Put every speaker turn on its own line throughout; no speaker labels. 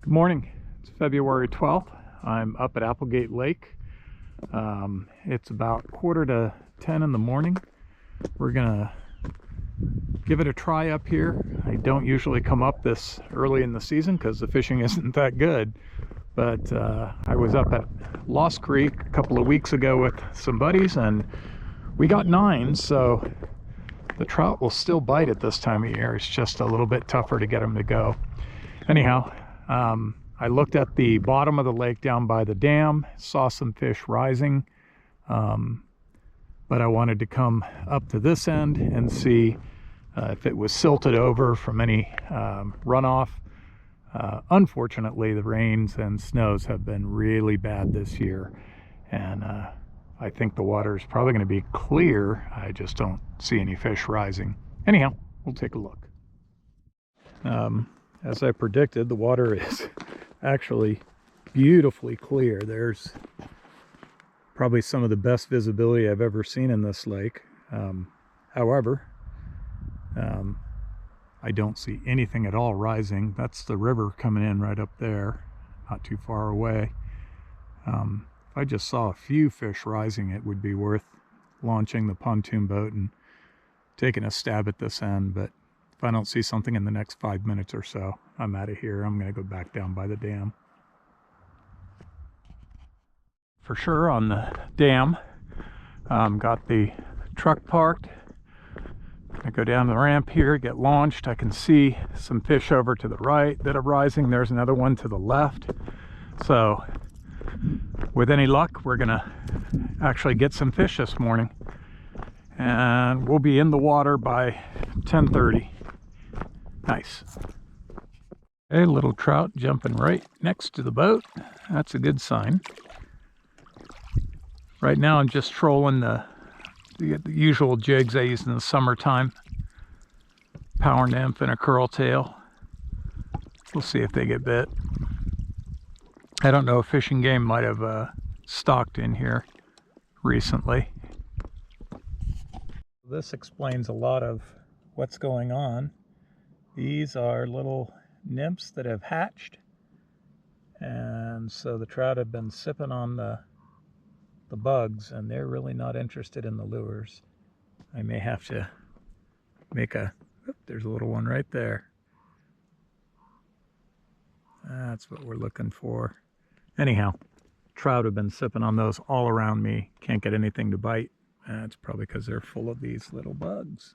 Good morning. It's February 12th. I'm up at Applegate Lake. It's about 9:45 in the morning. We're gonna give it a try up here. I don't usually come up this early in the season because the fishing isn't that good. But I was up at Lost Creek a couple of weeks ago with some buddies and we got 9, so the trout will still bite at this time of year. It's just a little bit tougher to get them to go. Anyhow, I looked at the bottom of the lake down by the dam, saw some fish rising, but I wanted to come up to this end and see if it was silted over from any runoff. Unfortunately, the rains and snows have been really bad this year, and I think the water is probably going to be clear. I just don't see any fish rising. Anyhow, we'll take a look. As I predicted, the water is actually beautifully clear. There's probably some of the best visibility I've ever seen in this lake. However, I don't see anything at all rising. That's the river coming in right up there, not too far away. If I just saw a few fish rising, it would be worth launching the pontoon boat and taking a stab at this end, but if I don't see something in the next 5 minutes or so, I'm out of here. I'm going to go back down by the dam. For sure on the dam, got the truck parked. I go down the ramp here, get launched. I can see some fish over to the right that are rising. There's another one to the left. So with any luck, we're going to actually get some fish this morning. And we'll be in the water by 10:30. Nice. A little trout jumping right next to the boat. That's a good sign. Right now I'm just trolling the usual jigs I use in the summertime. Power nymph and a curl tail. We'll see if they get bit. I don't know if Fishing Game might have stocked in here recently. This explains a lot of what's going on. These are little nymphs that have hatched, and so the trout have been sipping on the bugs, and they're really not interested in the lures. I may have to make a, there's a little one right there. That's what we're looking for. Anyhow, trout have been sipping on those all around me. Can't get anything to bite. That's probably because they're full of these little bugs.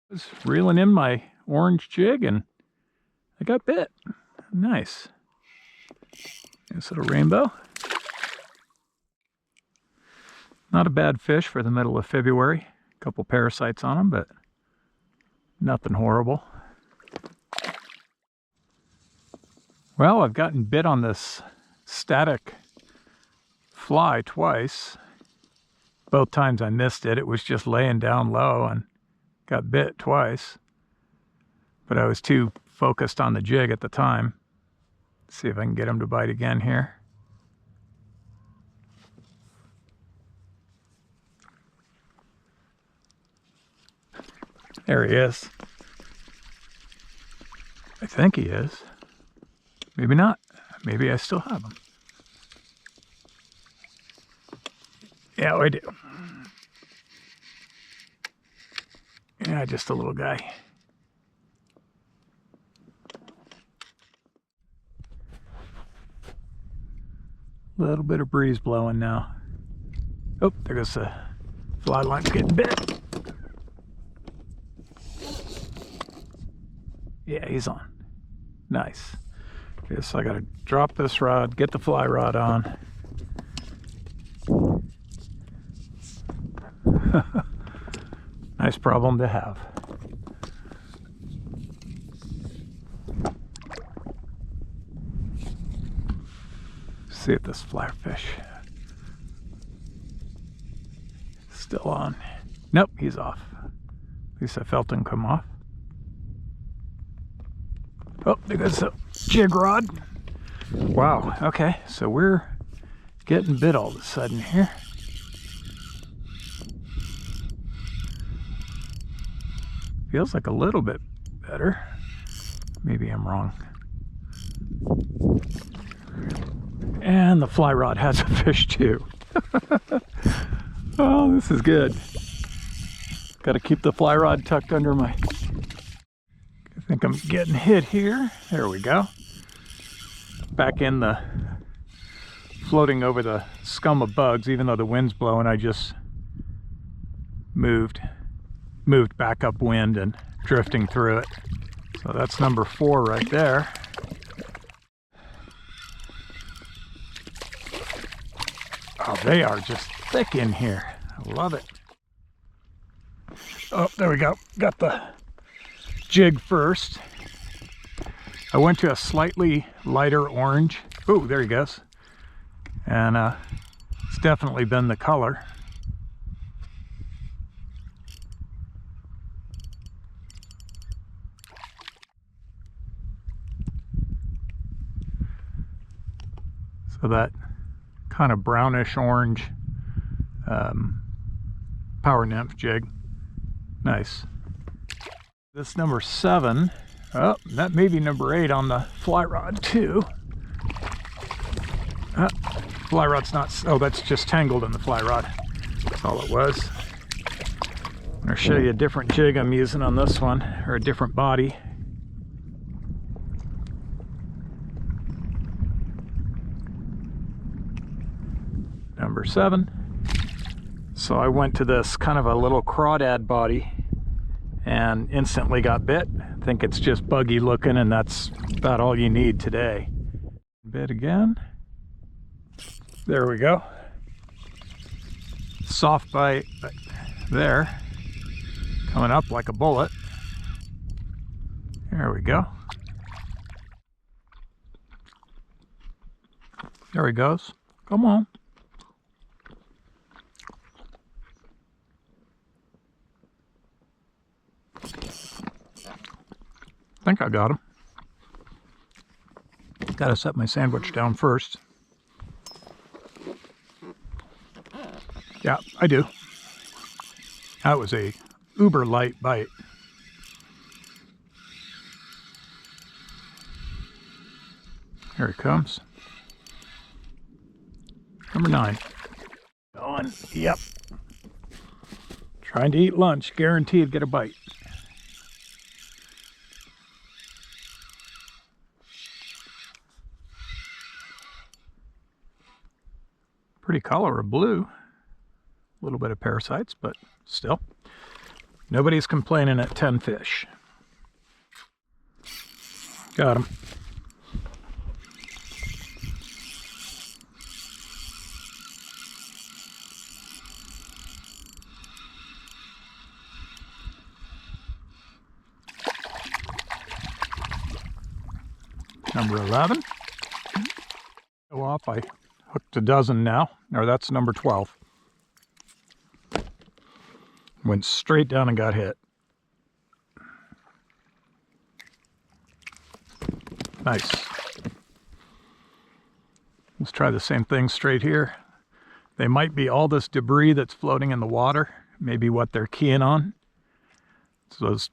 I was reeling in my orange jig and I got bit. Nice. This little rainbow. Not a bad fish for the middle of February. A couple parasites on them, but nothing horrible. Well, I've gotten bit on this static fly twice. Both times I missed it. It was just laying down low and got bit twice. But I was too focused on the jig at the time. Let's see if I can get him to bite again here. There he is. I think he is. Maybe not. Maybe I still have him. Yeah, I do. Yeah, just a little guy. Little bit of breeze blowing now. Oh, there goes the fly line getting bit. Yeah, he's on. Nice. Guess I gotta drop this rod, get the fly rod on. Nice problem to have. See if this flatfish is still on. Nope, he's off. At least I felt him come off. Oh, there goes the jig rod. Wow, okay, so we're getting bit all of a sudden here. Feels like a little bit better. Maybe I'm wrong. And the fly rod has a fish too. Oh, this is good. Got to keep the fly rod tucked under my... I think I'm getting hit here. There we go. Back in the... floating over the scum of bugs, even though the wind's blowing, I just moved back upwind and drifting through it. So that's number 4 right there. Oh, they are just thick in here. I love it. Oh, there we go. Got the jig first. I went to a slightly lighter orange. Oh, there he goes. And it's definitely been the color. So that kind of brownish orange power nymph jig. Nice. This number 7. Oh, that may be number 8 on the fly rod too. Fly rod's not, oh, that's just tangled in the fly rod. That's all it was. I'm going to show you a different jig I'm using on this one, or a different body. Number 7. So I went to this kind of a little crawdad body and instantly got bit. I think it's just buggy looking, and that's about all you need today. Bit again. There we go. Soft bite there. Coming up like a bullet. There we go. There he goes. Come on. I think I got him. Gotta set my sandwich down first. Yeah, I do. That was a uber light bite. Here it comes. Number 9. Going. Yep. Trying to eat lunch. Guaranteed get a bite. Pretty color of blue. A little bit of parasites, but still. Nobody's complaining at 10 fish. Got him. Number 11. Go off. I hooked a dozen now. Or that's number 12. Went straight down and got hit. Nice. Let's try the same thing straight here. They might be all this debris that's floating in the water. Maybe what they're keying on. It's those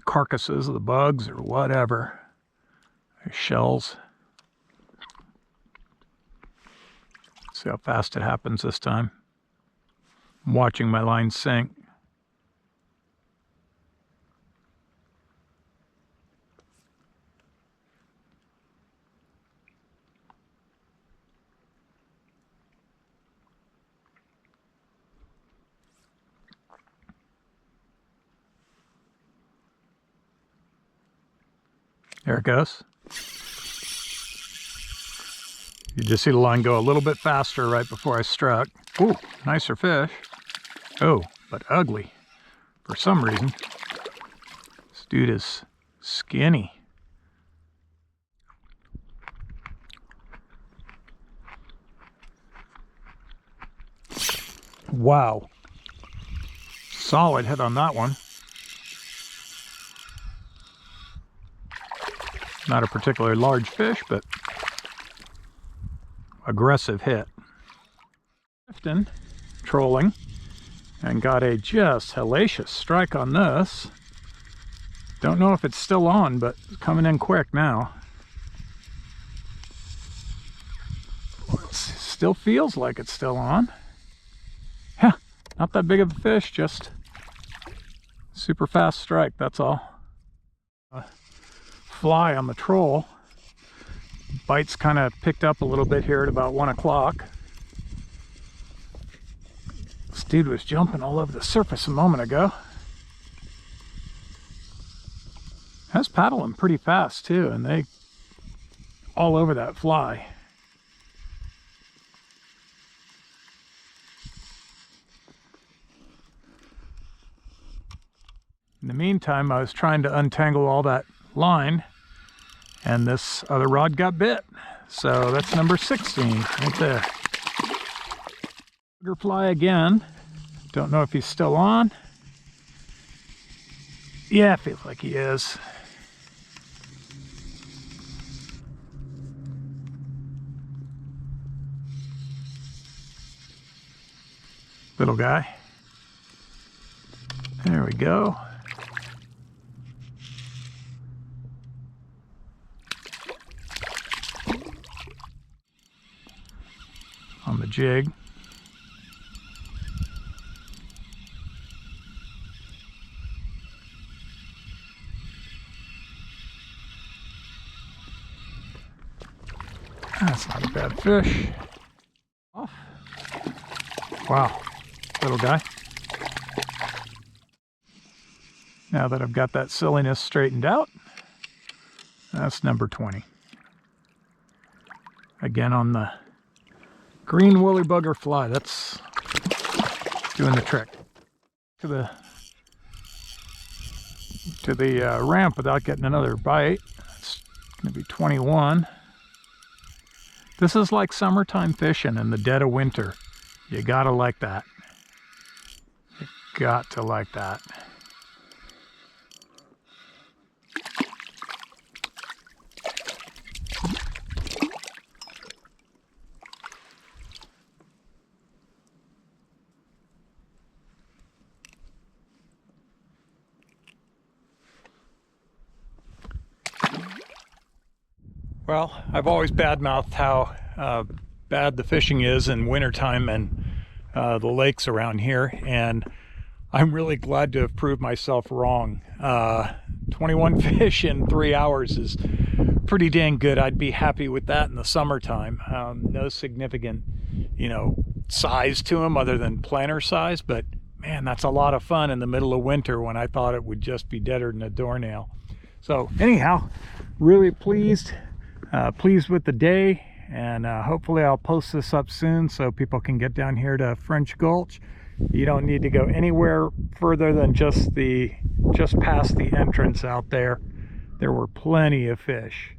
carcasses of the bugs or whatever. Shells. See how fast it happens this time. I'm watching my line sink. There it goes. You just see the line go a little bit faster right before I struck. Ooh, nicer fish. Oh, but ugly. For some reason. This dude is skinny. Wow. Solid hit on that one. Not a particularly large fish, but aggressive hit. Drifting, trolling, and got a just hellacious strike on this. Don't know if it's still on, but it's coming in quick now. still feels like it's still on. Yeah, not that big of a fish, just super fast strike, that's all. Fly on the troll. Bites kind of picked up a little bit here at about 1 o'clock. This dude was jumping all over the surface a moment ago. I was paddling pretty fast too, and they all over that fly. In the meantime, I was trying to untangle all that line, and this other rod got bit. So that's number 16 right there. Butterfly again. Don't know if he's still on. Yeah, it feels like he is. Little guy. There we go. On the jig. That's not a bad fish. Off. Wow, little guy. Now that I've got that silliness straightened out, that's number 20. Again on the green woolly bugger fly. That's doing the trick. To the ramp without getting another bite. It's going to be 21. This is like summertime fishing in the dead of winter. You gotta like that. You got to like that. Well, I've always badmouthed how bad the fishing is in wintertime and the lakes around here, and I'm really glad to have proved myself wrong. 21 fish in 3 hours is pretty dang good. I'd be happy with that in the summertime. No significant, size to them other than planter size, but man, that's a lot of fun in the middle of winter when I thought it would just be deader than a doornail. So anyhow, really pleased with the day, and hopefully I'll post this up soon so people can get down here to French Gulch. You don't need to go anywhere further than just past the entrance out there. There were plenty of fish.